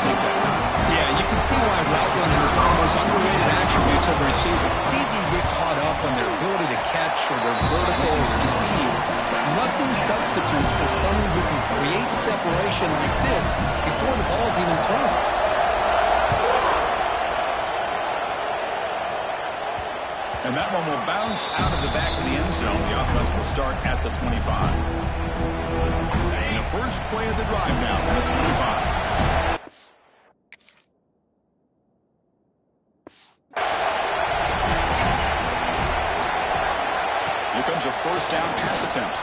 sync that time. Yeah, you can see why route running is one of the most underrated attributes of a receiver. It's easy to get caught up on their ability to catch or their vertical or their speed. But nothing substitutes for someone who can create separation like this before the ball's even thrown. And that one will bounce out of the back of the end zone. The offense will start at the 25. And the first play of the drive now from the 25. Here comes a first down pass attempt.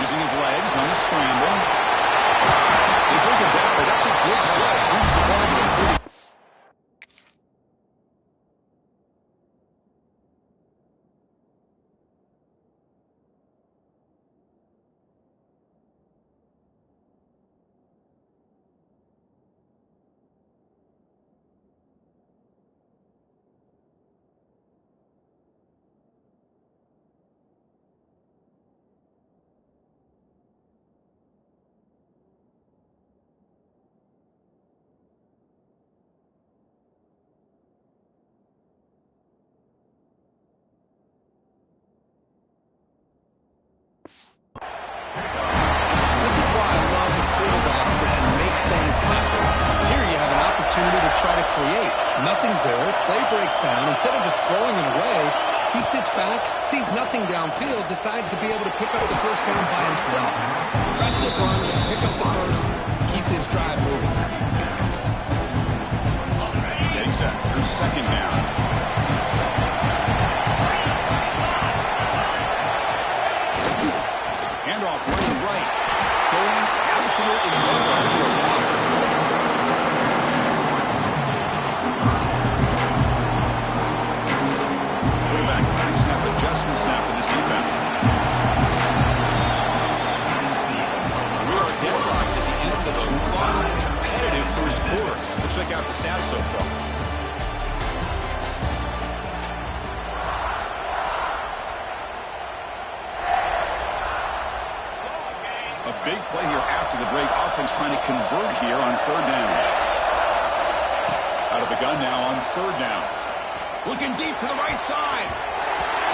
Using his legs on the scramble. They bring it down, but that's a good play. Moves the ball to the 30. This is why I love the quarterbacks that can make things happen. Here you have an opportunity to try to create. Nothing's there. Play breaks down. Instead of just throwing it away, he sits back, sees nothing downfield, decides to be able to pick up the first down by himself. Aggressive run, pick up the first, keep this drive moving. Getting set for second down. Handoff running right. Going absolutely nowhere for a loss. Quarterback brings up adjustments now for this defense. We are deadlocked at the end of a fun, competitive first quarter. Let's check out the stats so far. A big play here after the break. Offense trying to convert here on third down. Out of the gun now on third down. Looking deep to the right side.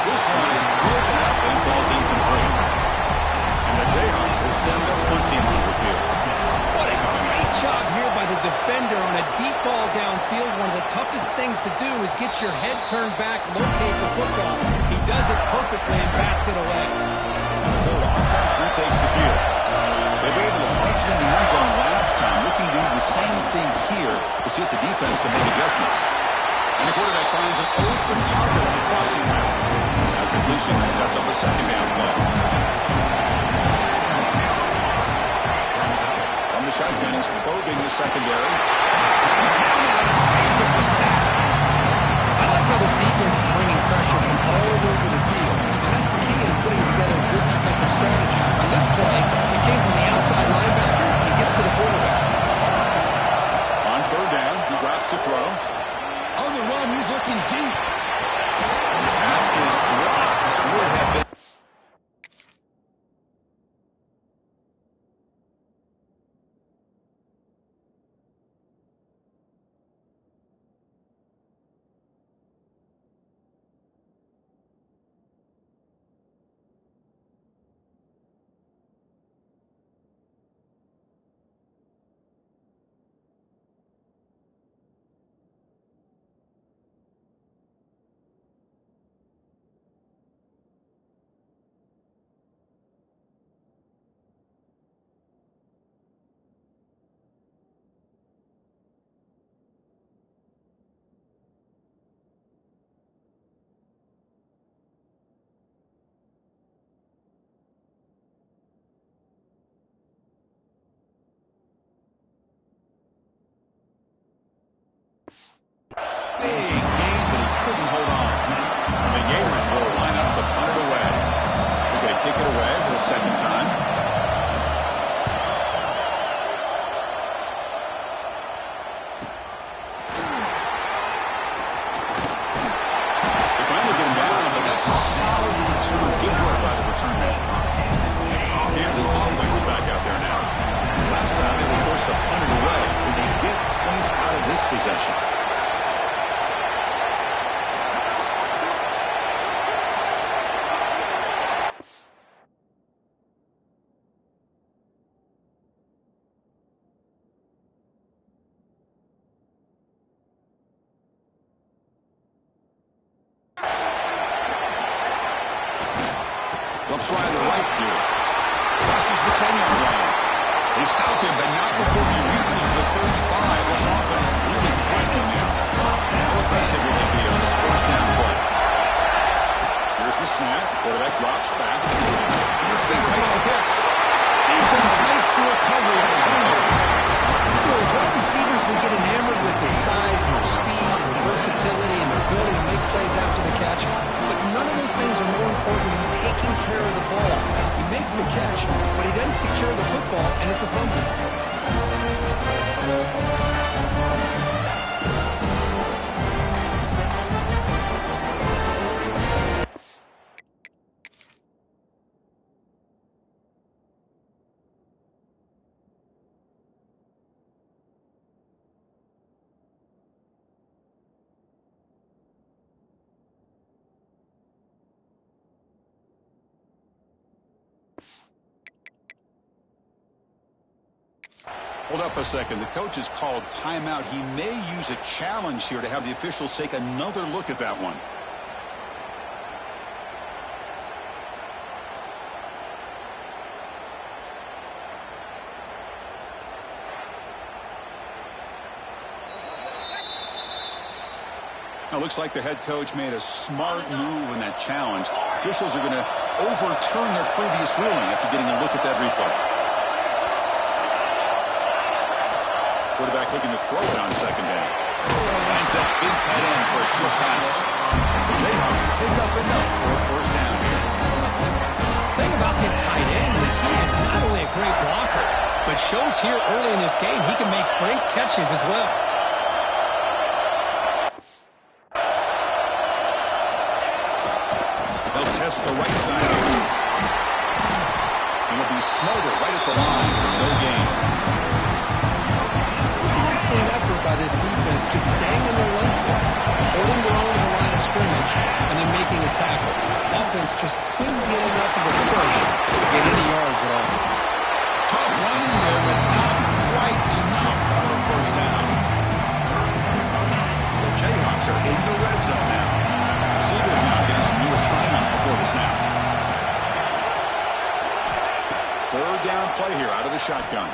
This one is broken up and falls incomplete. And the Jayhawks will send their punting on the field. What a great job here by the defender on a deep ball downfield. One of the toughest things to do is get your head turned back, locate the football. He does it perfectly and bats it away. Third offense retakes the field. They were able to punch it in the end zone last time. Looking to do the same thing here to see if the defense can make adjustments. And the quarterback finds an open target on the crossing route. That completion sets up a second down play. From the shotgun, he's probing the secondary. It's a sack. I like how this defense is bringing pressure from all over the field. And that's the key in putting together a good defensive strategy. On this play, it came from the outside linebacker, and he gets to the quarterback. On third down, he drops to throw. On the run, he's looking deep. And the pass is dropped. Would have been. They'll try the right here. Crosses the 10-yard line. They stop him, but not before he reaches the 35. This offense really clicking now. How aggressive will they be on this first down play? Here's the snap. Quarterback drops back. The receiver makes the catch. Defense makes the recovery. Those wide receivers will get enamored with their size and their speed and their versatility and their ability to make plays after the catch. But none of those things are more important than taking care of the ball. He makes the catch, but he doesn't secure the football, and it's a fumble. Hold up a second. The coach has called timeout. He may use a challenge here to have the officials take another look at that one. Now, looks like the head coach made a smart move in that challenge. Officials are going to overturn their previous ruling after getting a look at that replay. Quarterback looking to throw it on second down. Finds that big tight end for a short pass. The Jayhawks pick up enough for a first down here. The thing about this tight end is he is not only a great blocker, but shows here early in this game he can make great catches as well. They'll test the right side here. And it'll be smothered right at the line for no gain. Excellent effort by this defense, just staying in their run fix, holding their own to the line of scrimmage, and then making a tackle. Offense just couldn't get enough of a push to get any yards at all. Tough running there, but not quite enough for a first down. The Jayhawks are in the red zone now. Receivers now getting some new assignments before the snap. Third down play here out of the shotgun.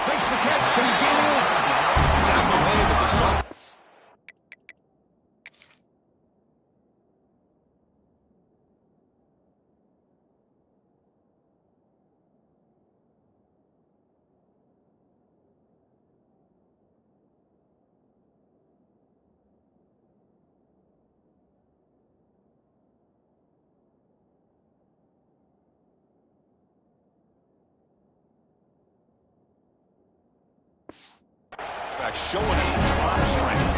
Makes the catch. Can he get in? The tackle made with the shot. Showing us the arm strength.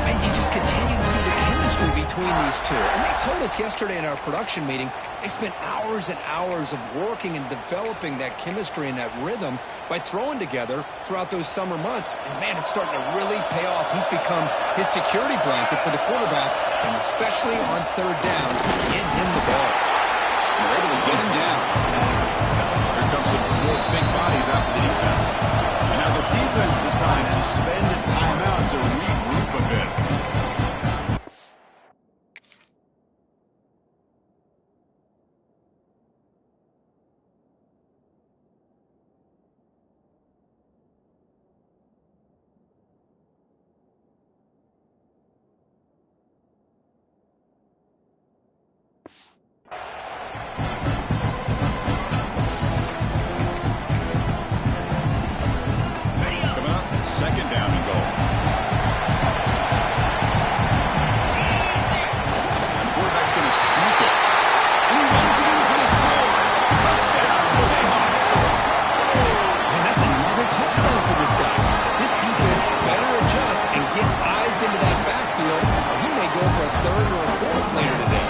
And you just continue to see the chemistry between these two. And they told us yesterday in our production meeting, they spent hours and hours of working and developing that chemistry and that rhythm by throwing together throughout those summer months. And, man, it's starting to really pay off. He's become his security blanket for the quarterback, and especially on third down, get him the ball. They're able to get him down. Here comes some more big bodies after the defense. And now the defense decides to spend a timeout to regroup a bit. Second down and goal. And quarterback's going to sneak it. And he runs it in for the score. Touchdown, Jayhawks. Man, that's another touchdown for this guy. This defense better adjust and get eyes into that backfield, or he may go for a third or a fourth later today.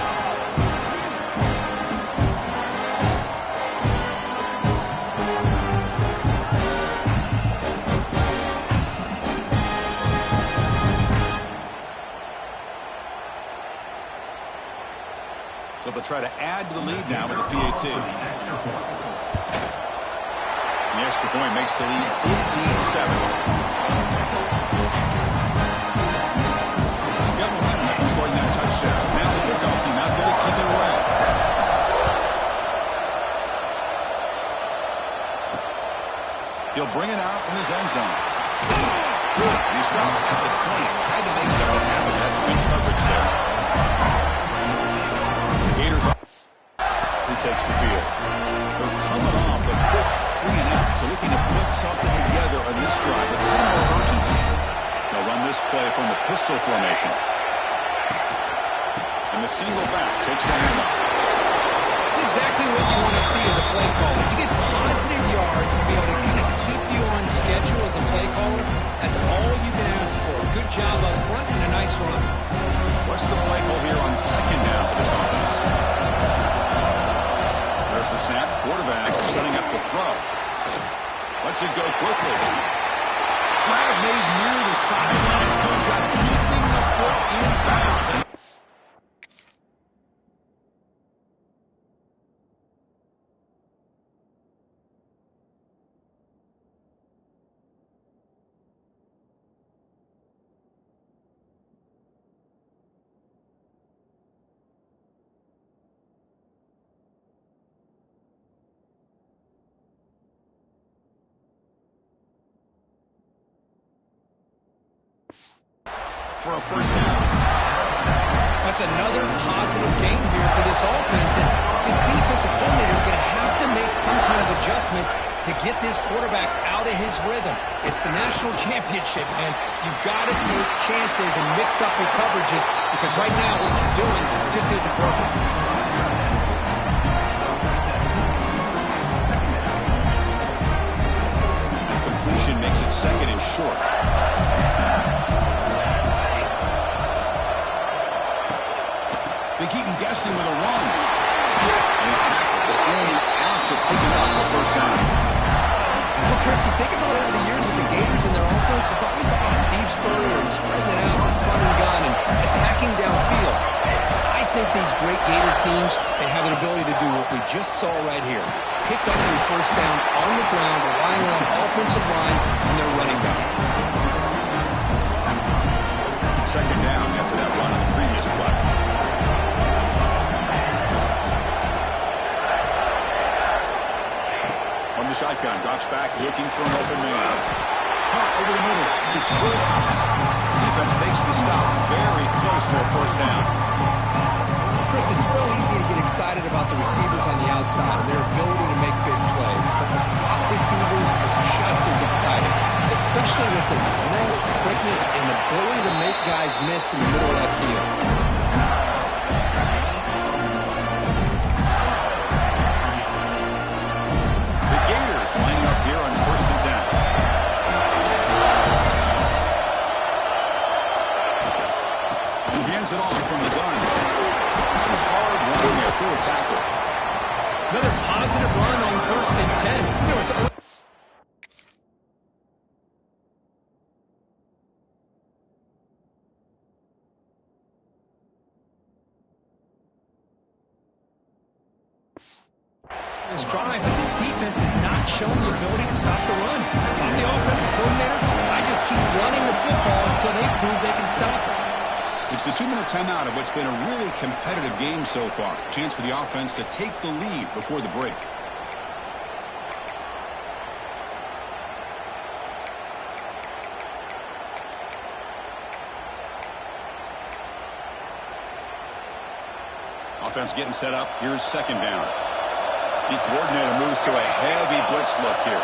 So they'll try to add to the lead now with the PAT. The extra point makes the lead 14-7. Got momentum after scoring that touchdown. Now the kickoff team out there to kick it away. He'll bring it out from his end zone. And he stopped at the 20. Tried to make something happen. That's good coverage there. Gators off. He takes the field. They're coming off a quick 3-and-out, so looking to put something together on this drive with a little more urgency. They'll run this play from the pistol formation. And the single back takes the handoff. It's exactly what you want to see as a play caller. You get positive yards to be able to kind of keep you on schedule as a play caller. That's all you can ask for. Good job up front and a nice run. What's the play call here on second down for this offense? There's the snap. Quarterback setting up the throw. Lets it go quickly. Grab made near the sidelines. Good job keeping the foot in bounds. For a first down. That's another positive game here for this offense, and this defensive coordinator is going to have to make some kind of adjustments to get this quarterback out of his rhythm. It's the national championship, man. You've got to take chances and mix up your coverages because right now what you're doing just isn't working. And completion makes it second and short. They keep him guessing with a run. And he's tackled, but only after picking up the first down. Well, Chris, you think about over the years with the Gators and their offense, it's always about Steve Spurrier and spreading it out, front and gun, and attacking downfield. I think these great Gator teams, they have an ability to do what we just saw right here. Pick up your first down on the ground, relying on offensive line and their running back. Second down after that run on the previous play. From the shotgun, drops back, looking for an open man. Caught over the middle. It's good out. Defense makes the stop very close to a first down. Chris, it's so easy to get excited about the receivers on the outside and their ability to make big plays, but the slot receivers are just as exciting, especially with their finesse, quickness, and ability to make guys miss in the middle of that field. The Gators lining up here on first and 10. And he hands it off from the gun. Some hard running there through a tackle. Another positive run on first and 10. You know, it's this drive, but this defense has not shown the ability to stop the run. I'm the offensive coordinator. I just keep running the football until they prove they can stop it. It's the 2-minute timeout of what's been a really competitive game so far. Chance for the offense to take the lead before the break. Offense getting set up. Here's second down. The coordinator moves to a heavy blitz look here.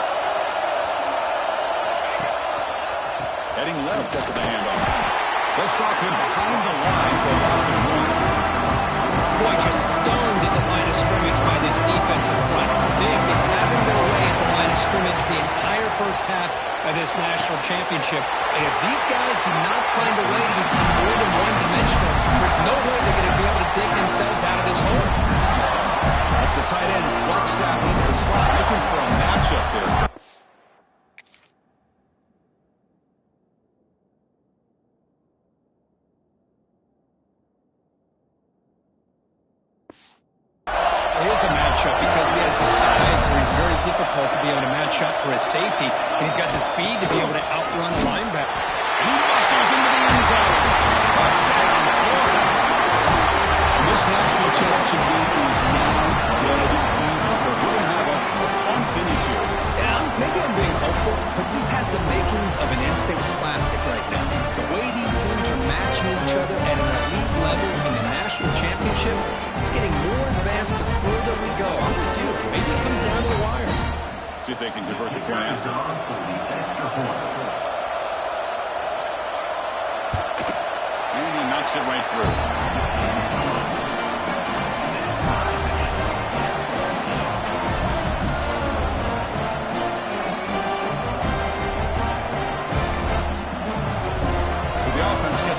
Heading left after the handoff. They'll stop him behind the line for a loss of 1. Boy, just stoned at the line of scrimmage by this defensive front. They have been having their way at the line of scrimmage the entire first half of this national championship. And if these guys do not find a way to become more than one-dimensional, there's no way they're going to be able to dig themselves out of this hole. That's the tight end flexed out into the slot, looking for a matchup there. It is a matchup because he has the size where he's very difficult to be able to match up for his safety, and he's got the speed to be able to outrun a linebacker. He muscles into the end zone. Touchdown, Florida. And this national championship game is now dead even. But we're going to have a fun finish here. Yeah, maybe I'm being hopeful. beautiful, but this has the makings of an instant classic right now. The way these teams are matching each other at an elite level in the national championship, it's getting more advanced the further we go. I'm with you. Maybe it comes down to the wire. See if they can convert the point after. And he knocks it right through.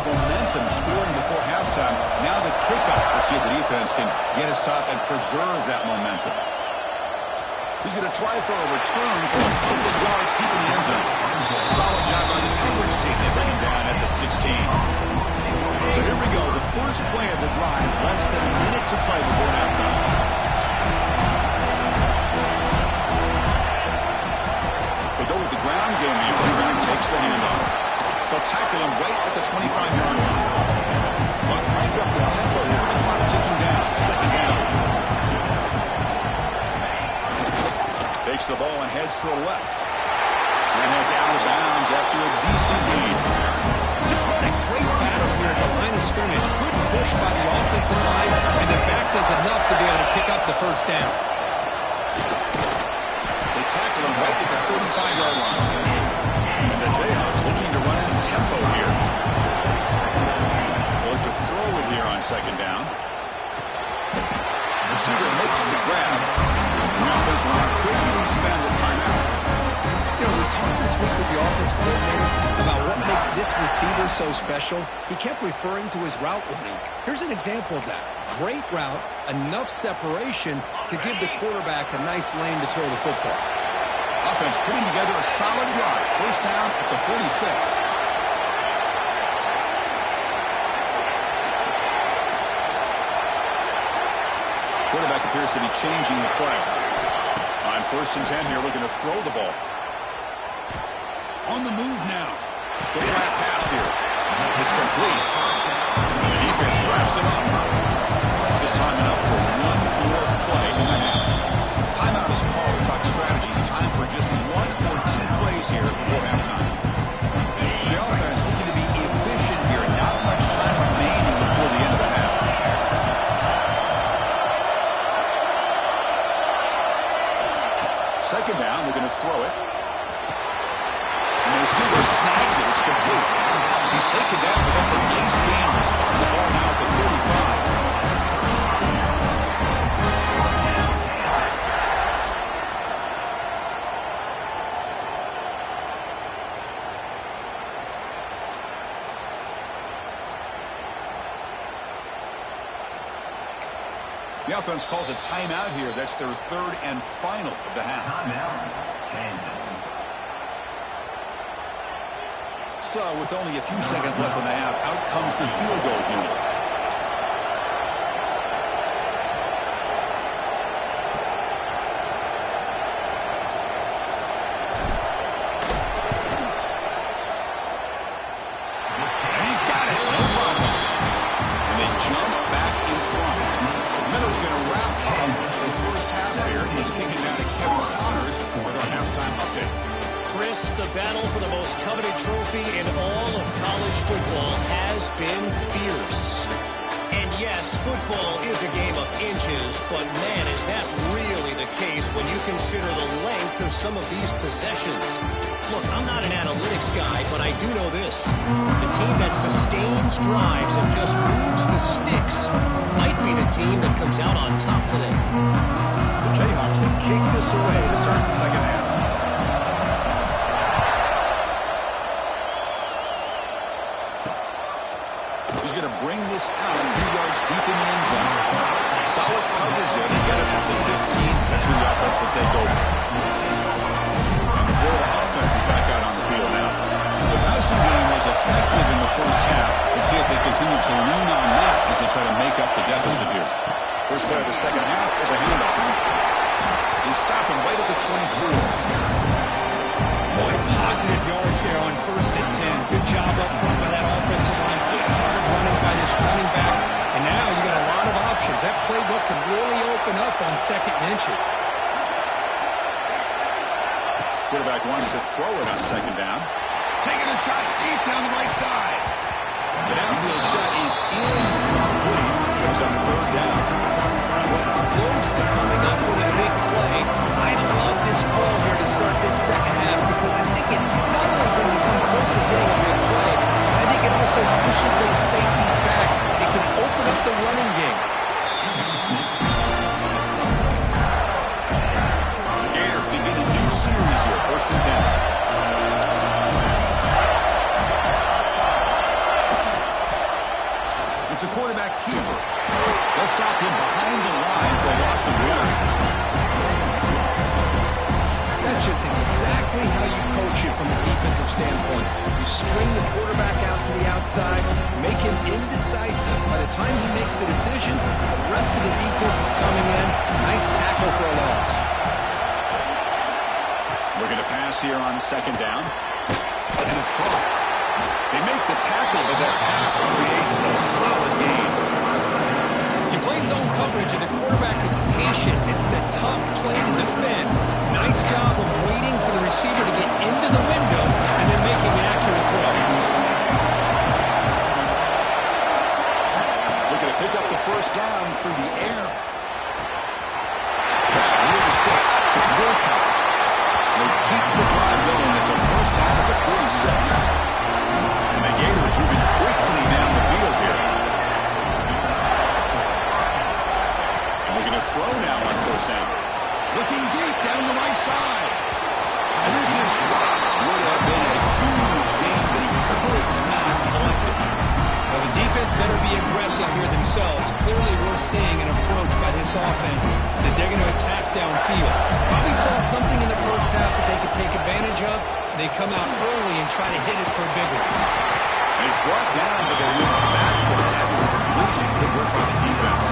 Momentum scoring before halftime. Now the kickoff. We'll see if the defense can get his top and preserve that momentum. He's going to try for a return for a couple of yards deep in the end zone. Solid job by the coverage team. They bring him down at the 16. So here we go. The first play of the drive. Less than a minute to play before halftime. They go with the ground game. The quarterback takes the handoff. They'll tackle him right at the 25-yard line. But crank up the tempo here with the clock ticking down. Second down. Takes the ball and heads to the left. And heads out of bounds after a decent gain. Just run a great battle here at the line of scrimmage. Good push by the offensive line, and the back does enough to be able to pick up the first down. They tackle him right at the 35-yard line. And the Jayhawks looking to run some tempo here. Look to throw it here on second down. Receiver makes the grab. The offense will quickly spend the timeout. You know, we talked this week with the offensive coordinator about what makes this receiver so special. He kept referring to his route running. Here's an example of that. Great route, enough separation to give the quarterback a nice lane to throw the football. Offense putting together a solid drive. First down at the 46. Quarterback appears to be changing the play. On 1st and 10 here, looking to throw the ball. On the move now. They'll try a pass here. It's complete. The defense wraps it up. This time enough for one more play in the half. Timeout is called to talk strategy. Time for just one or two plays here before halftime. So the offense looking to be efficient here. Not much time remaining before the end of the half. Second down, we're going to throw it. And the receiver snags it. It's complete. He's taken down, but that's a nice gain. He spotted the ball now at the 35. The offense calls a timeout here. That's their third and final of the half. So, with only a few seconds left in the half, out comes the field goal unit. And he's got it. No problem. And they jump back in front. Minnows going to wrap up the first half here. He's kicking down to Kevin Connors with our halftime update. Chris, the battle for the most coveted trophy in all of college football has been fierce. And yes, football is a game of inches, but man, is that really the case when you consider the length of some of these possessions. Look, I'm not an analytics guy, but I do know this. The team that sustains drives and just moves the sticks might be the team that comes out on top today. The Jayhawks will kick this away to start the second half. He's going to bring this out a few yards deep in the end zone. Solid coverage there. They get it at the 15. That's where the offense will take over. And the Florida offense is back out on the field now. The passing game was effective in the first half. Let's see if they continue to lean on that as they try to make up the deficit here. First play of the second half is a handoff. They stop him right at the 24. Boy, positive yards there on 1st and 10. Good job up front by that offensive line. Good hard running by this running back. And now you got a lot of options. That playbook can really open up on second and inches. Quarterback wants to throw it on second down. Taking a shot deep down the right side. The downfield shot is incomplete. Brings up third down. Close to coming up with a big play. I love this call here to start this second half because I think it not only does it come close to hitting a big play, but I think it also pushes those safeties back. It can open up the running game. The Gators begin a new series here. 1st and 10. It's a quarterback keeper. They'll stop him behind the line for a loss of yard. That's just exactly how you coach it from a defensive standpoint. You string the quarterback out to the outside, make him indecisive. By the time he makes a decision, the rest of the defense is coming in. Nice tackle for a loss. Looking to pass here on second down. And it's caught. They make the tackle, but that pass creates a solid gain. You play zone coverage, and the quarterback is patient. It's a tough play to defend. Nice job of waiting for the receiver to get into the window and then making an accurate throw. Looking to pick up the first down through the air. Near the sticks. It's Wilcox. They keep the drive going. It's a first down at the 46. And the Gators moving quickly down the field here. And looking to throw now on first down. Looking deep down the right side. And this is dropped. Would have been a huge gain, but he could not collect it. Well, the defense better be aggressive here themselves. Clearly, we're seeing an approach by this offense that they're going to attack downfield. Probably saw something in the first half that they could take advantage of. They come out early and try to hit it for a big one. He's brought down, but they went backwards after the completion. Good work by the defense.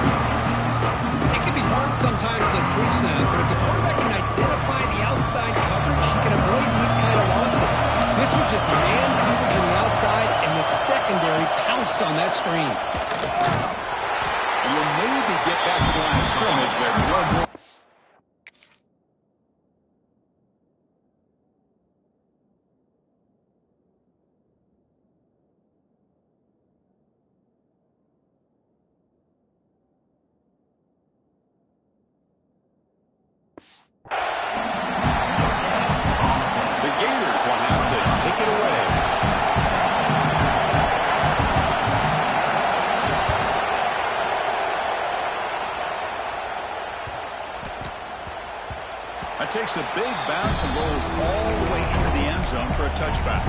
It can be hard sometimes in a pre-snap, but if the quarterback can identify the outside coverage, he can avoid these kind of losses. This was just man coverage on the outside, and the secondary pounced on that screen. And you'll maybe get back to the line of scrimmage, but no more. Takes a big bounce and rolls all the way into the end zone for a touchback.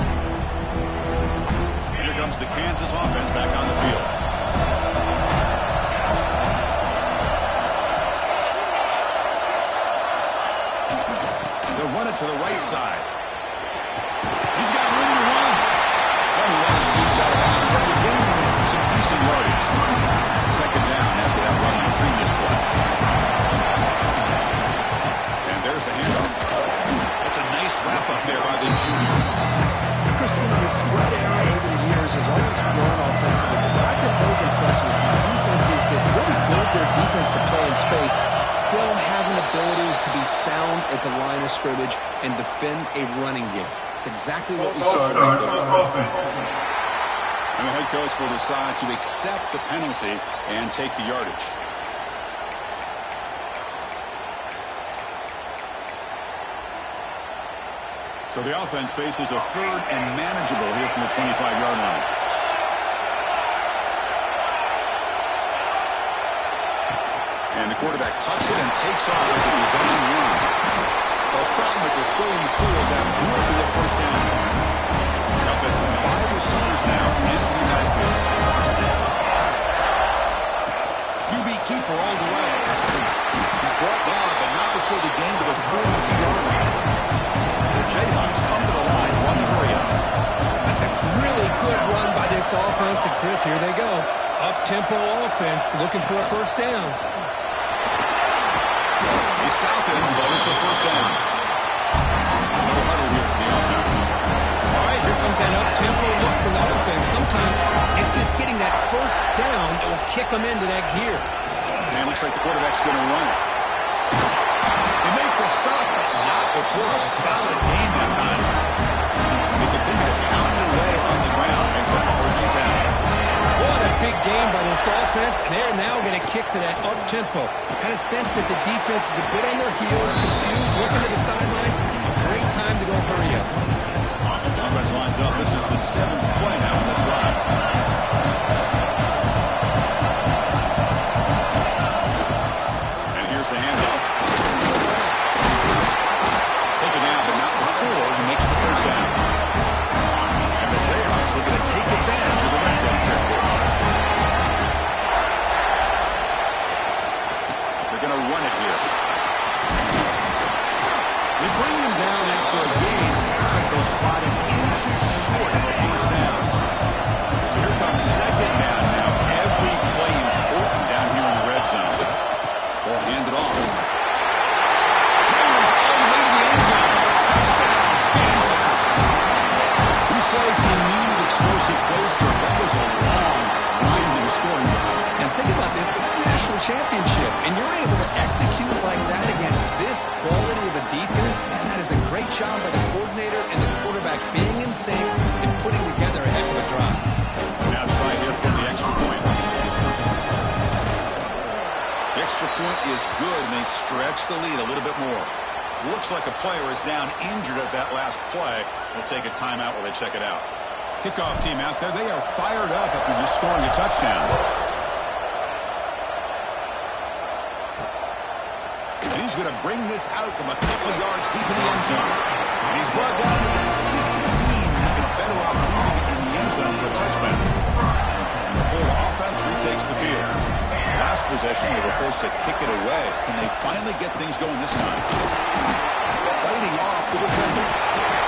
And here comes the Kansas offense back on the field. They'll run it to the right side. He's got room to run. And the runner scoots out of bounds after gaining some decent yardage. Second down after that run on the previous play. There's the handoff. That's a nice wrap-up there by the junior. Christian, the spread era over the years has always grown offensively, but I've been most impressed with defenses that really build their defense to play in space, still have an ability to be sound at the line of scrimmage and defend a running game. It's exactly what we saw right there. And the head coach will decide to accept the penalty and take the yardage. So the offense faces a third and manageable here from the 25-yard line. And the quarterback tucks it and takes off as a design run. They'll stop him at the 34. That will be a first down. The offense with 5 receivers now empty backfield. QB keeper all the way. He's brought down, but not before the gain to the 42-yard line. Jayhawks come to the line, one to hurry up. That's a really good run by this offense, and Chris, here they go. Up-tempo offense, looking for a first down. They stop him, but it's a first down. No huddle here for the offense. All right, here comes that up-tempo look from the offense. Sometimes it's just getting that first down that will kick them into that gear. And it looks like the quarterback's going to run it. They make the stop. Not before a solid gain that time. They continue to pound away on the ground. Makes up the first and 10. What a big game by this offense, and they're now going to kick to that up-tempo. Kind of sense that the defense is a bit on their heels, confused, looking to the sidelines. Great time to go hurry up. Offense lines up. This is the 7th play now in this drive. And here's the handoff. Taken down, but not before he makes the first down. And the Jayhawks looking to take advantage of the red zone trip. They're going to run it here. They bring him down after a game. Looks like they'll spot him inches short of a first down. So here comes second down now. Every play important down here in the red zone. Ball handed off. Runs all the way to the end zone. Touchdown, Kansas. Who says he needed explosive plays? That was a long lineman scoring. And think about this. This is the national championship, and you're able to execute like that against this quality of a defense, and that is a great job by the coordinator and the quarterback being in sync and putting together a heck of a drive. Now try here for the extra point. The extra point is good, and they stretch the lead a little bit more. Looks like a player is down injured at that last play. We'll take a timeout while they check it out. Kickoff team out there. They are fired up after just scoring a touchdown. And he's going to bring this out from a couple of yards deep in the end zone. And he's brought down to the 16. Looking better off leaving it in the end zone for a touchback. And the Florida offense retakes the field. Last possession, they were forced to kick it away. Can they finally get things going this time? Fighting off the defender.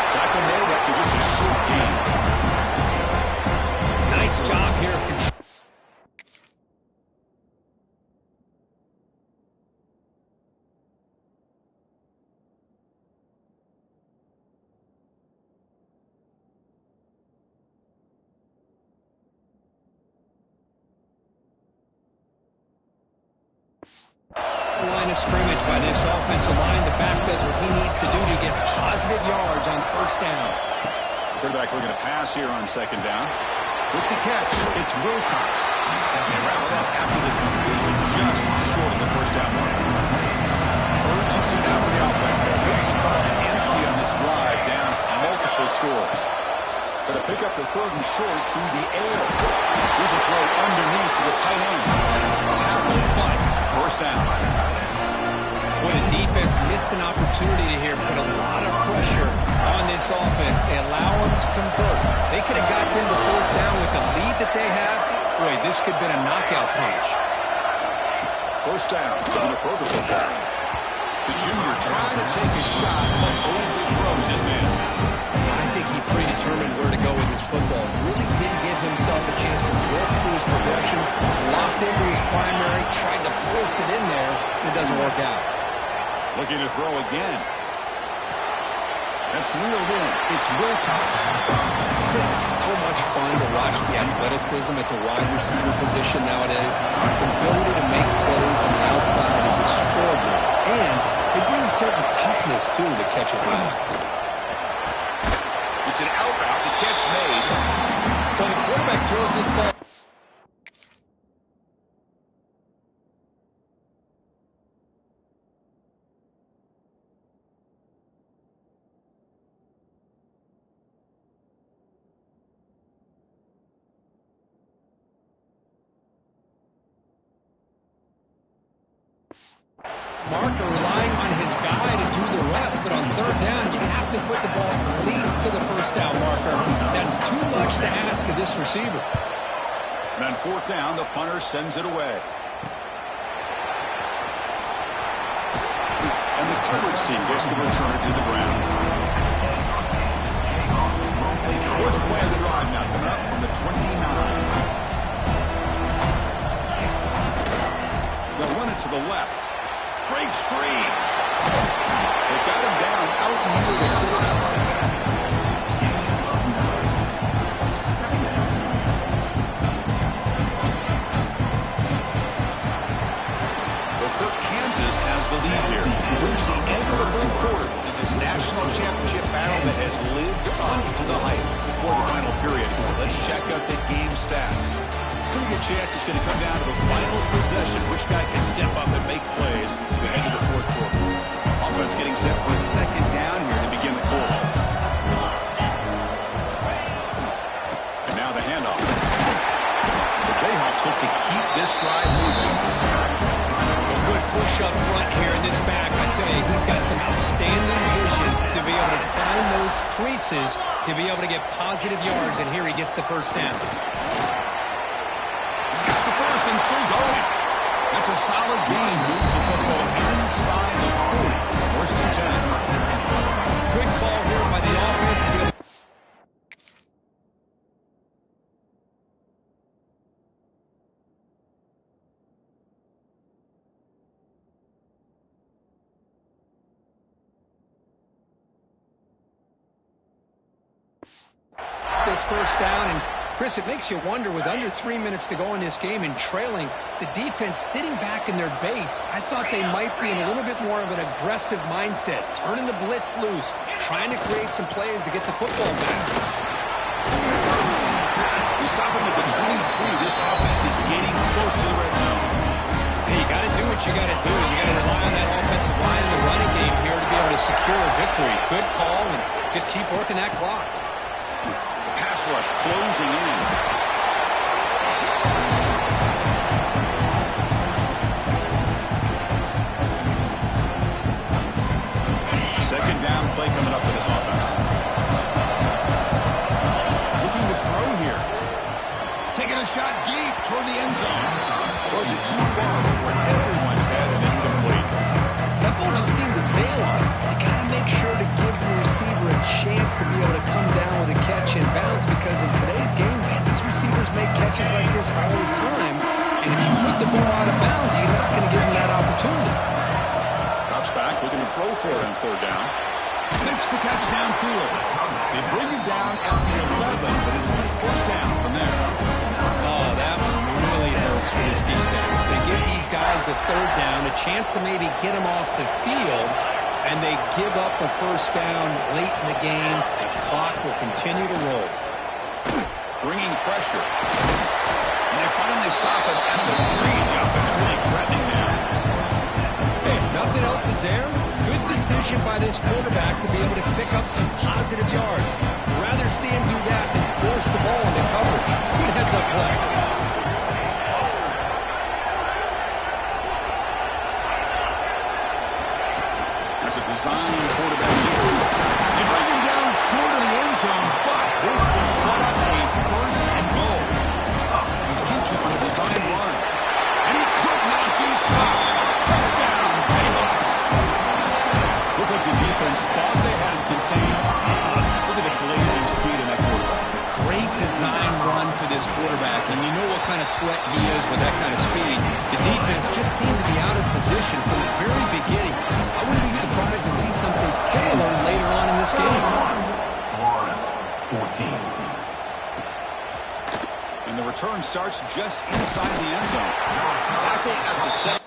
Tackle made after just a short game. Nice job here of control. Line of scrimmage by this offensive line. The back does what he needs to do to get positive yards on first down. Quarterback looking to pass here on second down. With the catch, it's Wilcox. They wrap it up after the completion just short of the first down mark. Urgency now for the offense. They're facing call empty on this drive, down multiple scores. Going to pick up the 3rd and short through the air. Here's a throw underneath to the tight end. Tackle, but first down. When a defense missed an opportunity to here, put a lot of pressure on this offense. They allow them to convert. They could have got them to 4th down with the lead that they have. Boy, this could have been a knockout punch. First down, going to throw the football. The junior trying to take a shot, but overthrows his man. I think he predetermined where to go with his football. Really didn't give himself a chance to work through his progressions. Locked into his primary, tried to force it in there, and it doesn't work out. Looking to throw again. That's reeled in. It's Wilcox. Chris, it's so much fun to watch the athleticism at the wide receiver position nowadays. The ability to make plays on the outside is extraordinary. And they bring a certain toughness, too, that catches me. It's an out route. The catch made. When the quarterback throws this ball, Marker relying on his guy to do the rest, but on 3rd down, you have to put the ball at least to the first down marker. That's too much to ask of this receiver. And on 4th down, the punter sends it away. And the coverage team gets the return to the ground. First play of the drive now coming up from the 29. They'll run it to the left. Breaks free. They got him down out near the 4-down line. Kansas has the lead here. Reach the end of the 3rd quarter. before the final period. Let's check out the game stats. Pretty good chance it's going to come down to the final possession. Which guy can step up and make plays as we head to the fourth quarter. Offense getting set for a second down here to begin the quarter. And now the handoff. The Jayhawks look to keep this drive moving. A good push up front here in this back. I tell you, he's got some outstanding vision to be able to find those creases, to be able to get positive yards, and here he gets the first down. He's got the first and still going. That's a solid gain. Moves the football inside the 40. First and 10. Good call here by the offense to be able to this first down. And Chris, it makes you wonder, with under 3 minutes to go in this game and trailing, the defense sitting back in their base, I thought they might be in a little bit more of an aggressive mindset, turning the blitz loose, trying to create some plays to get the football back. We saw them at the 23. This offense is getting close to the red zone. Hey, you got to do what you got to do. You got to rely on that offensive line in the running game here to be able to secure a victory. Good call, and just keep working that clock. Pass rush closing in. Second down play coming up for this offense. Looking to throw here. Taking a shot deep toward the end zone. Throws it too far over everyone's head and incomplete. That ball just seemed to sail on him. You got to make sure to give the receiver a chance to be able to come down with a catch and bounce, because in today's game, man, these receivers make catches like this all the time. And if you put the ball out of bounds, you're not going to give them that opportunity. Drops back, looking to throw for it on third down. Makes the catch downfield. They bring it down at the 11, but it'll be first down from there. Oh, that one really hurts for this defense. They give these guys the third down, a chance to maybe get them off the field, and they give up a first down late in the game. The clock will continue to roll. Bringing pressure. And they finally stop it at the 3. The offense really threatening now. Hey, if nothing else is there, good decision by this quarterback to be able to pick up some positive yards. Rather see him do that than force the ball into coverage. Good heads-up play. That's a design quarterback here. They bring him down short of the end zone, but this will set up a first and goal. He keeps it on a design run. And he could not be stopped. Touchdown, Jayhawks. Looked like the defense thought they had him contained. Look at the blazing speed in that quarterback. Great design run for this quarterback, and you know what kind of threat he is with that kind of speed. The defense just seemed to be out of position from the very beginning. I wouldn't be surprised to see something similar later on in this game. 14. And the return starts just inside the end zone. Tackle at the 7.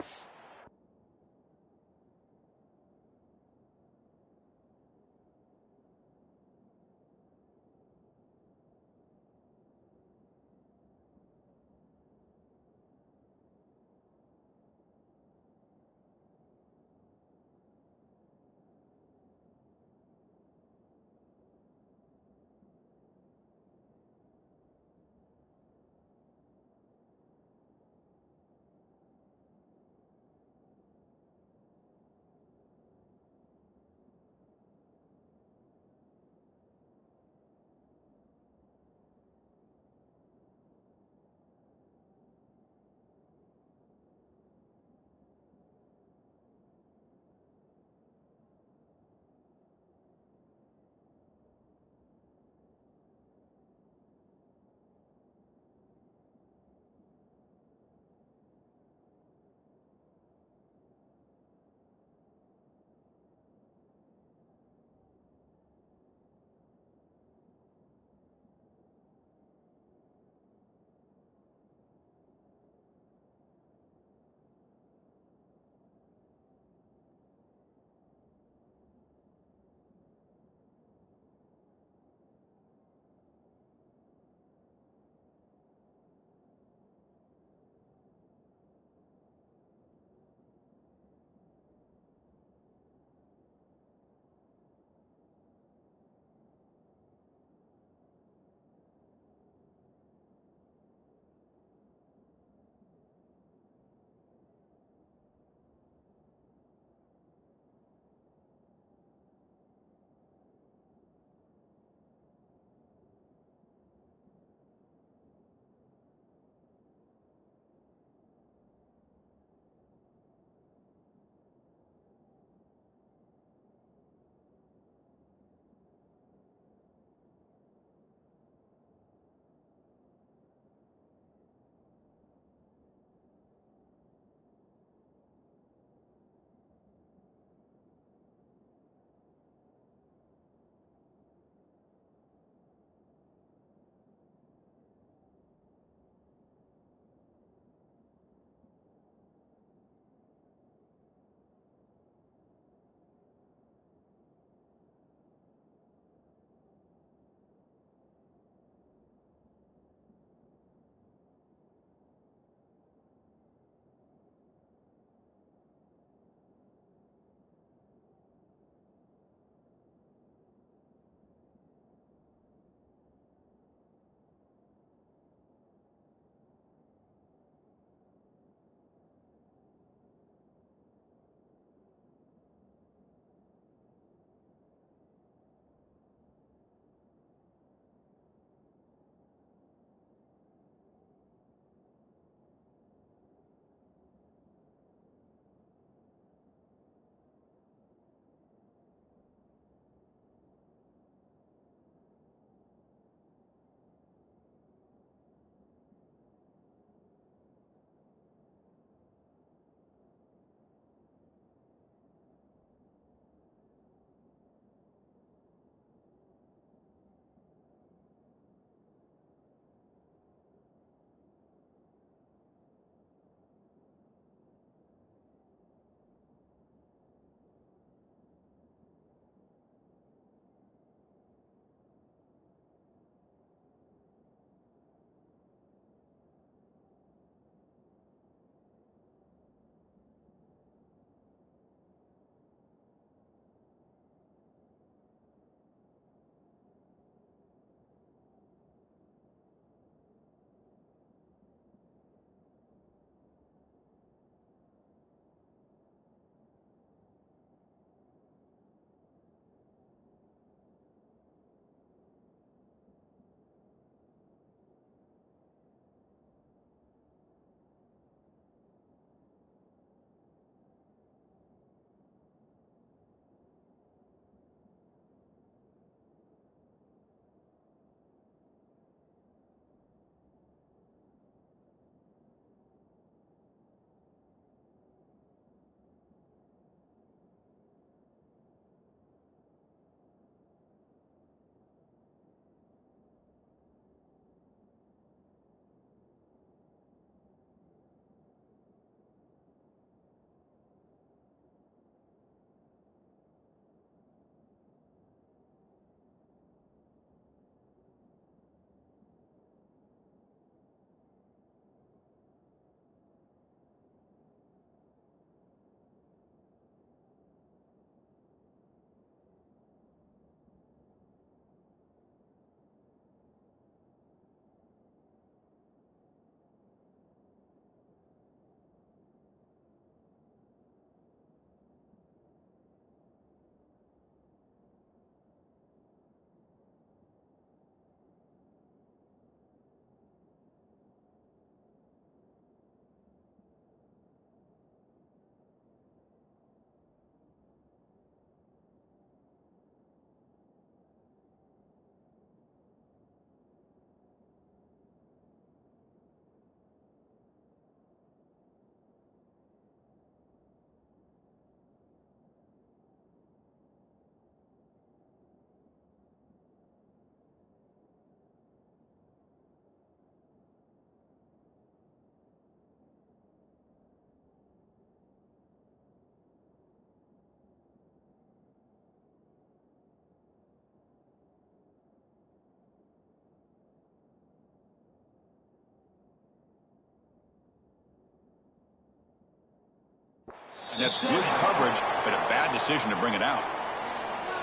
And that's good coverage, but a bad decision to bring it out.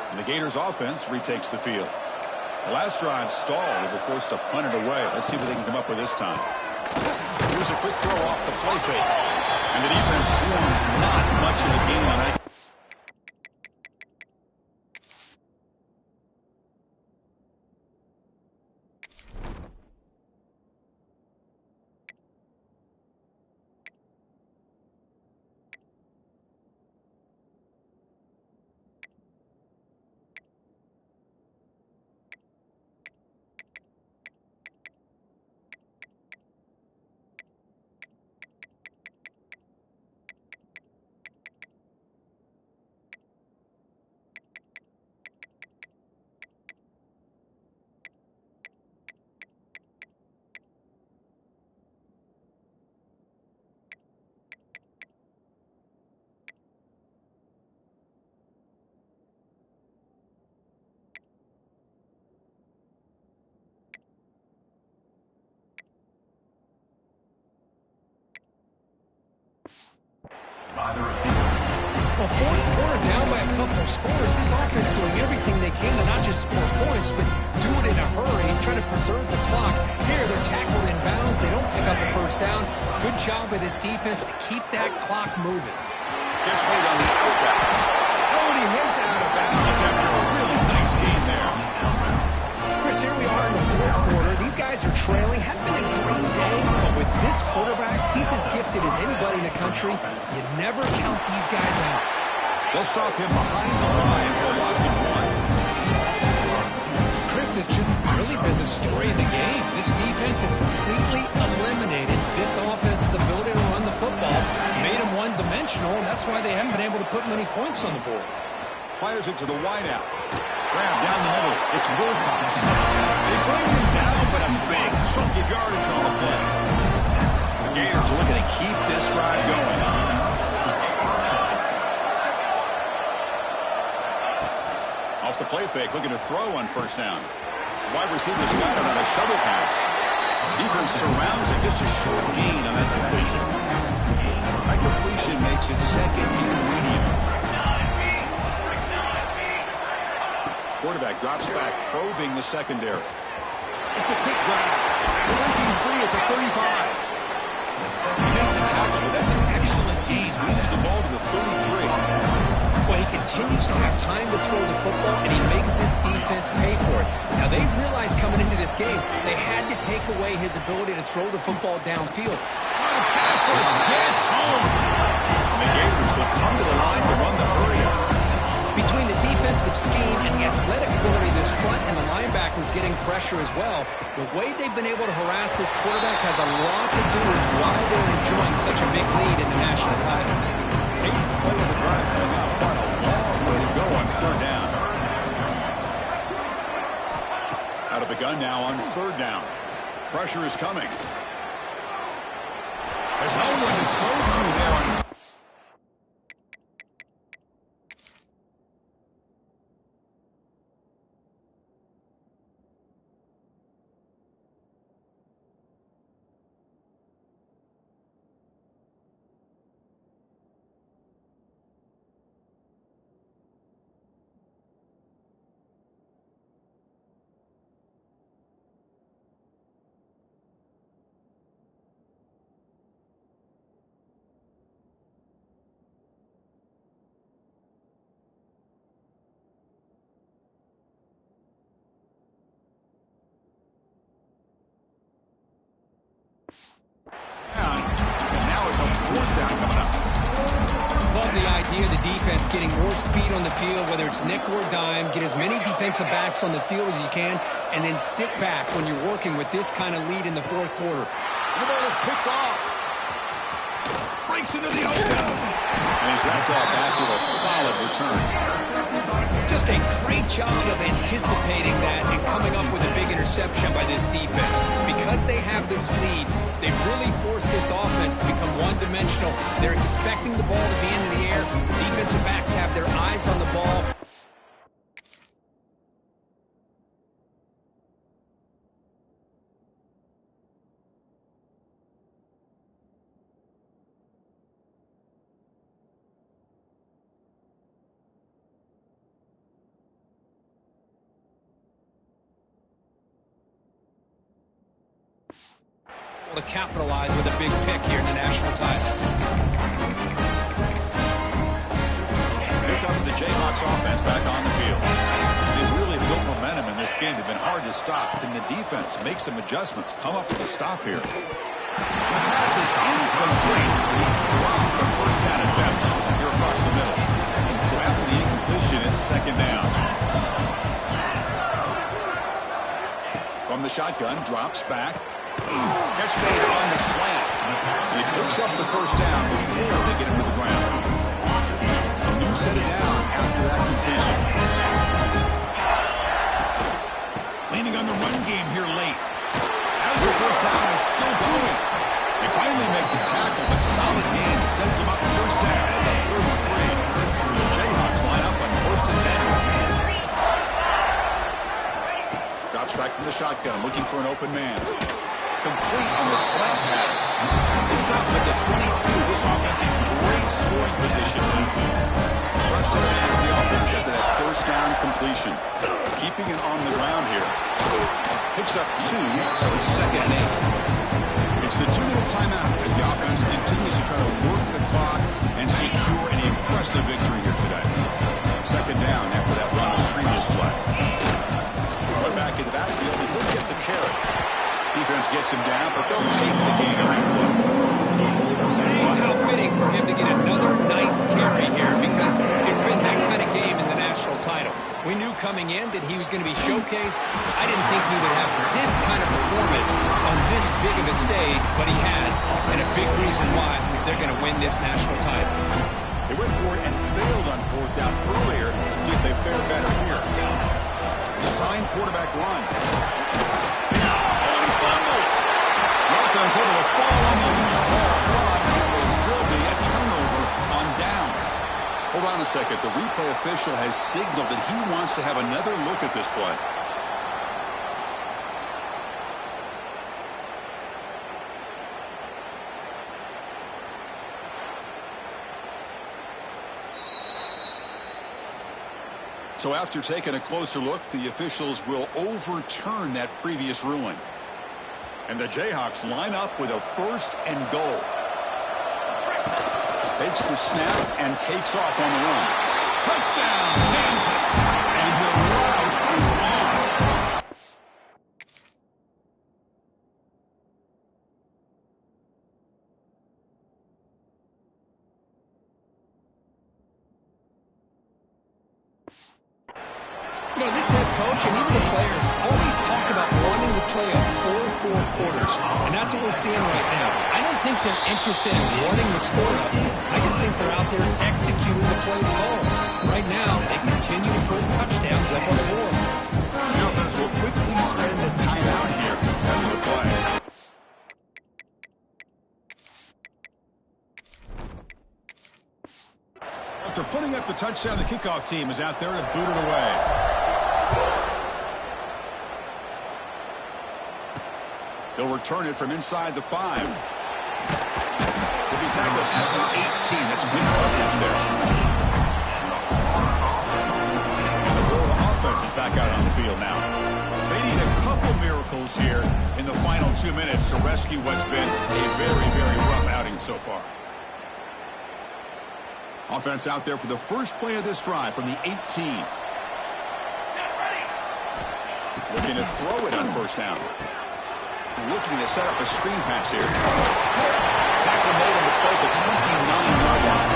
And the Gators offense retakes the field. The last drive stalled. They were forced to punt it away. Let's see what they can come up with this time. Here's a quick throw off the play fake. And the defense swarms not much of a gain on that. Well, fourth quarter down by a couple of scores. This offense doing everything they can to not just score points, but do it in a hurry and try to preserve the clock. Here, they're tackled in bounds. They don't pick up a first down. Good job by this defense to keep that clock moving. Gets made on the outback. Oh, and he heads out of bounds after a really nice game there. Chris, here we are in the fourth quarter. These guys are trailing. Hadn't been a great day, but with this quarterback, he's as gifted as anybody in the country. You never count these guys out. They'll stop him behind the line for a loss of 1. Chris has just really been the story of the game. This defense has completely eliminated this offense's ability to run the football, made them one-dimensional, and that's why they haven't been able to put many points on the board. Fires it to the wideout. Grab down the middle. It's Wilcox. They bring him down, but a big chunk of yardage on the play. The Gators are looking to keep this drive going. Off the play fake, looking to throw on first down. Wide receivers got it on a shovel pass. Defense surrounds it, just a short gain on that completion. That completion makes it second and medium. Quarterback drops back, probing the secondary. It's a quick grab. Breaking free at the 35. Make the tackle, but that's an excellent gain. Moves the ball to the 33. Well, he continues to have time to throw the football, and he makes his defense pay for it. Now, they realized coming into this game, they had to take away his ability to throw the football downfield. The pass rush gets home. The Gators will come to the line to run the hurry up. Between the defensive scheme and the athletic ability of this front and the linebackers getting pressure as well, the way they've been able to harass this quarterback has a lot to do with why they're enjoying such a big lead in the national title. 8th play of the drive coming up, but a long way to go on third down. Out of the gun now on third down. Pressure is coming. There's no one to throw to there on The idea of the defense getting more speed on the field, whether it's nickel or dime, get as many defensive backs on the field as you can, and then sit back when you're working with this kind of lead in the fourth quarter. The ball is picked off. Breaks into the open. And he's wrapped up after a solid return. Just a great job of anticipating that and coming up with a big interception by this defense. Because they have this lead, they've really forced this offense to become one-dimensional. They're expecting the ball to be into the air. The defensive backs have their eyes on the ball. To capitalize with a big pick here in the national title. Here comes the Jayhawks offense back on the field. They've really built momentum in this game. They've been hard to stop. Can the defense make some adjustments? Come up with a stop here. The pass is incomplete. Dropped the first down attempt here across the middle. So after the incompletion, it's second down. From the shotgun, drops back. Catch made on the slant. He picks up the first down before they get him to the ground. A new set of downs after that completion. Leaning on the run game here late. As the first down is still going. They finally make the tackle, but solid game sends them up first down at the 33. The Jayhawks line up on first and 10. Drops back from the shotgun, looking for an open man. Complete on the slant pattern. They stop at the 22. This offense in great scoring position. Fresh set of hands for the offense after that first down completion. Keeping it on the ground here. Picks up 2, so it's second and 8. It's the 2-minute timeout as the offense continues to try to work the clock and secure an impressive victory here today. Second down after that run on the previous play. Run back in the backfield, and he'll get the carry. Defense gets him down, but they'll take the gain on that play. Well, how fitting for him to get another nice carry here, because it's been that kind of game in the national title. We knew coming in that he was going to be showcased. I didn't think he would have this kind of performance on this big of a stage, but he has, and a big reason why they're going to win this national title. They went for it and failed on fourth down earlier. Let's see if they fare better here. Design quarterback run. The offense able to fall on the loose ball, but it will still be a turnover on downs. Hold on a second. The replay official has signaled that he wants to have another look at this play. So after taking a closer look, the officials will overturn that previous ruling. And the Jayhawks line up with a first and goal. Takes the snap and takes off on the run. Touchdown, Kansas. And the route is on. You know, this head coach and even the players always talk about wanting to play a 4-4 quarters, and that's what we're seeing right now. I don't think they're interested in running the score up. I just think they're out there executing the plays called. Right now, they continue to put touchdowns up on the board. The offense will quickly spend a timeout here after the play. After putting up a touchdown, the kickoff team is out there to boot it away. They'll return it from inside the 5. He'll be tackled at the 18. That's good coverage there. And the Florida offense is back out on the field now. They need a couple miracles here in the final 2 minutes to rescue what's been a very, very rough outing so far. Offense out there for the first play of this drive from the 18. Looking to throw it on first down. Looking to set up a screen pass here. Tackle made on the play at the 29-yard line.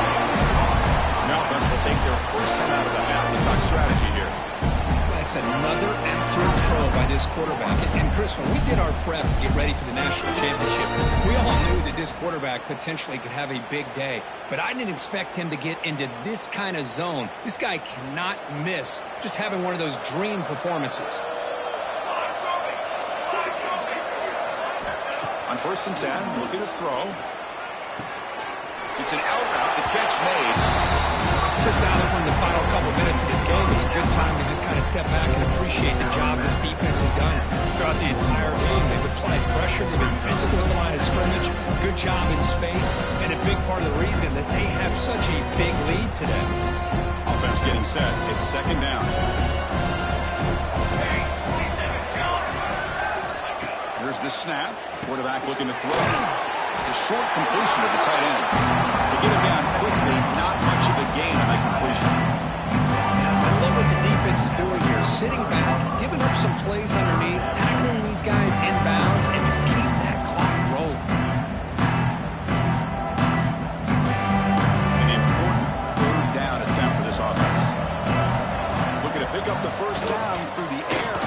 The offense will take their first time out of the half. The top strategy here. That's another accurate throw by this quarterback. And Chris, when we did our prep to get ready for the national championship, we all knew that this quarterback potentially could have a big day. But I didn't expect him to get into this kind of zone. This guy cannot miss just having one of those dream performances. On first and 10, looking to throw. It's an out route. The catch made. Chris, now that we're in the final couple minutes of this game, it's a good time to just kind of step back and appreciate the job this defense has done throughout the entire game. They've applied pressure. They've been physical at the line of scrimmage. Good job in space. And a big part of the reason that they have such a big lead today. Offense getting set. It's second down. Here's the snap. Quarterback looking to throw. A short completion to the tight end. They get him down quickly. Not much of a gain on that completion. I love what the defense is doing here. Sitting back, giving up some plays underneath, tackling these guys inbounds, and just keep that clock rolling. An important third down attempt for this offense. Looking to pick up the first down through the air.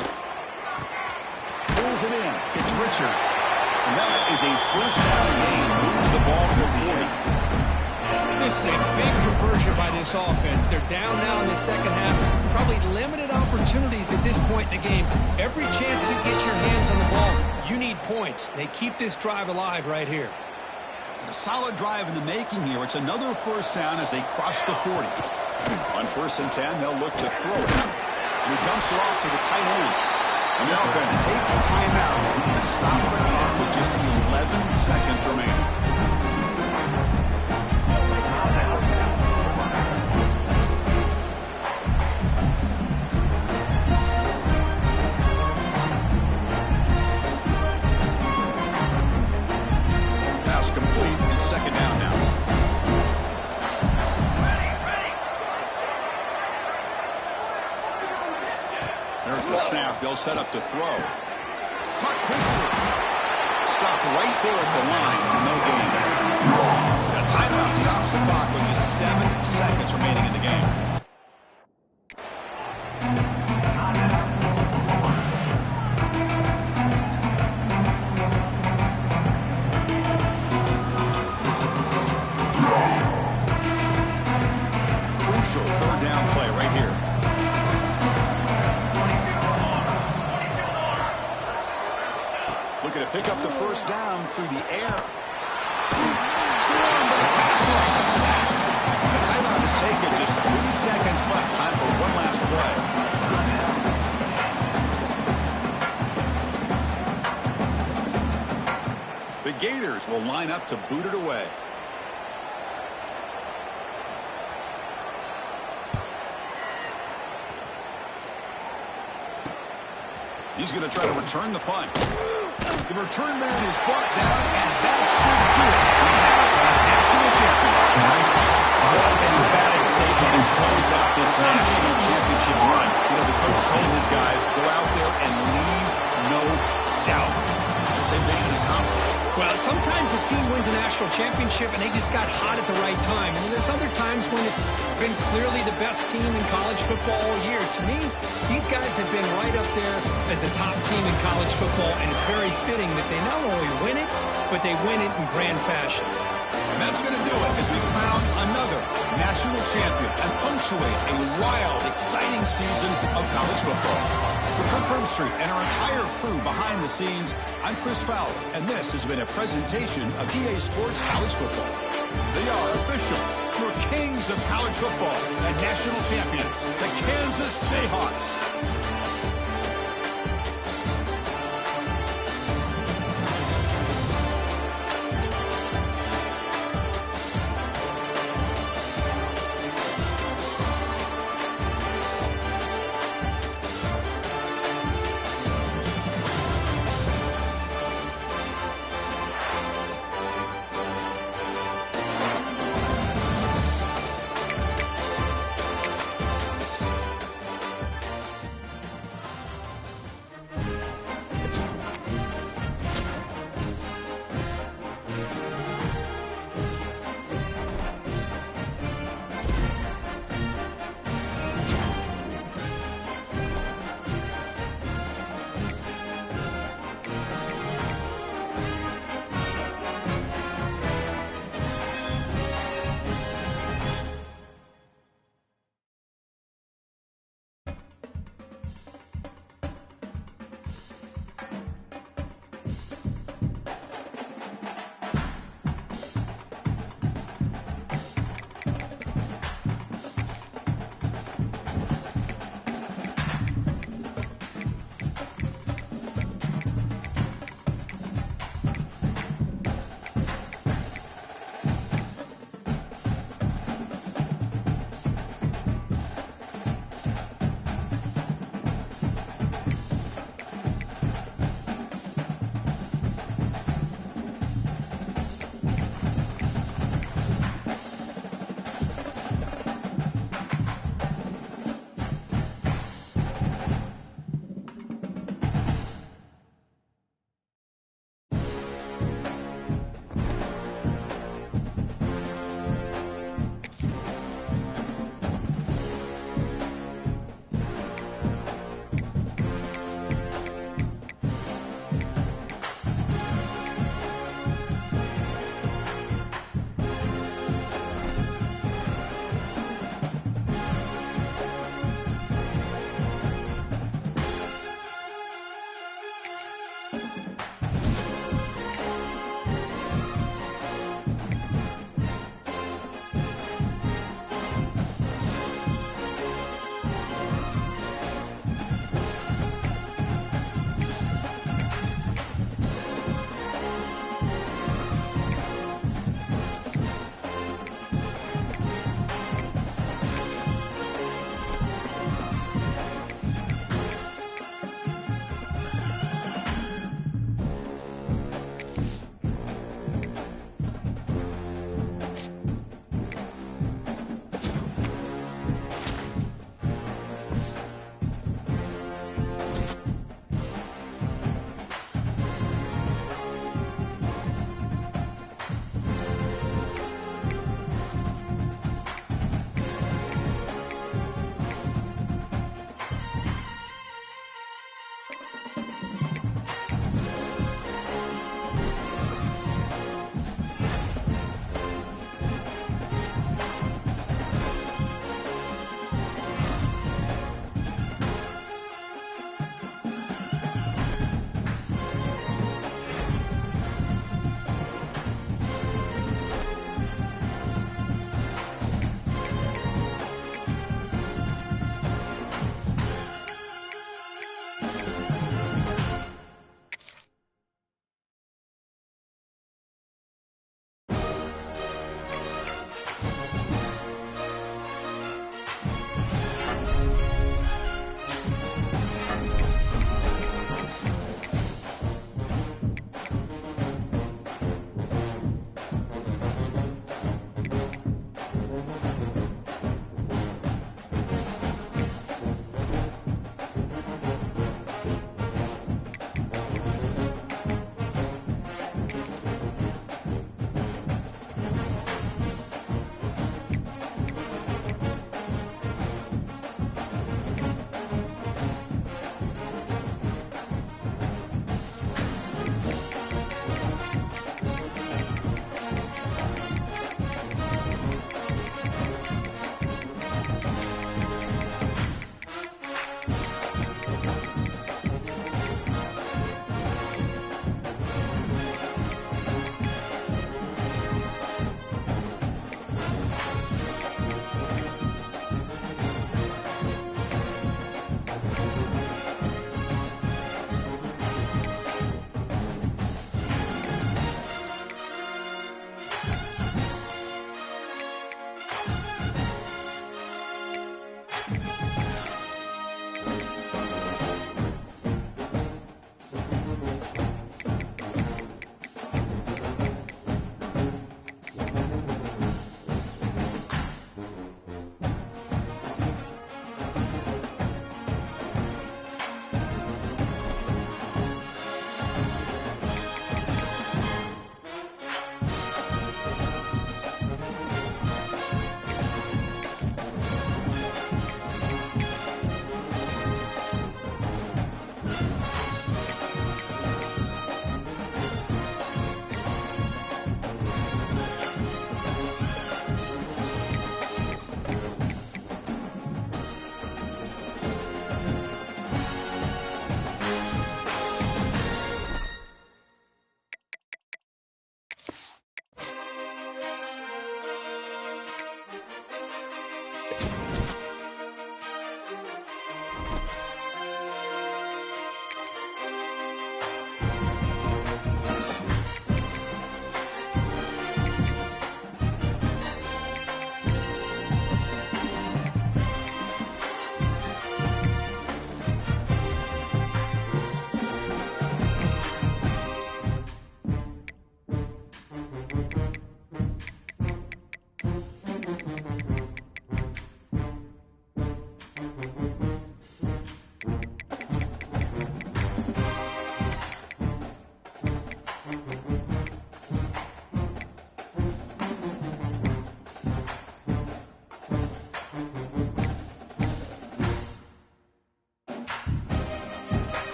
Pulls it in. It's Richard. And that is a first down gain. Moves the ball to the 40. This is a big conversion by this offense. They're down now in the second half. Probably limited opportunities at this point in the game. Every chance you get your hands on the ball, you need points. They keep this drive alive right here. And a solid drive in the making here. It's another first down as they cross the 40. On 1st and 10, they'll look to throw it. And he dumps it off to the tight end. And the offense takes time out to stop the clock with just 11 seconds remaining. Pass complete and second down now. There's the snap. They'll set up to throw. Caught quickly. Stopped right there at the line. No gain. A timeout stops the clock with just 7 seconds remaining in the game. Crucial third down play right here. Looking to pick up the first down through the air. Swarmed by the passer on the sack. The timeout is taken. Just 3 seconds left. Time for one last play. The Gators will line up to boot it away. He's going to try to return the punt. The return man is brought down, and that should do it. We have a national champion. What an emphatic statement to close out this national championship run. You know, the coach told his guys, go out there and leave no doubt. Say mission accomplished. Well, sometimes a team wins a national championship and they just got hot at the right time. And there's other times when it's been clearly the best team in college football all year. To me, these guys have been right up there as the top team in college football, and it's very fitting that they not only win it, but they win it in grand fashion. And that's going to do it as we crown another national champion and punctuate a wild, exciting season of college football. For Kirk Herbstreit and our entire crew behind the scenes, I'm Chris Fowler, and this has been a presentation of EA Sports College Football. They are official. Your kings of college football and national champions, the Kansas Jayhawks. it.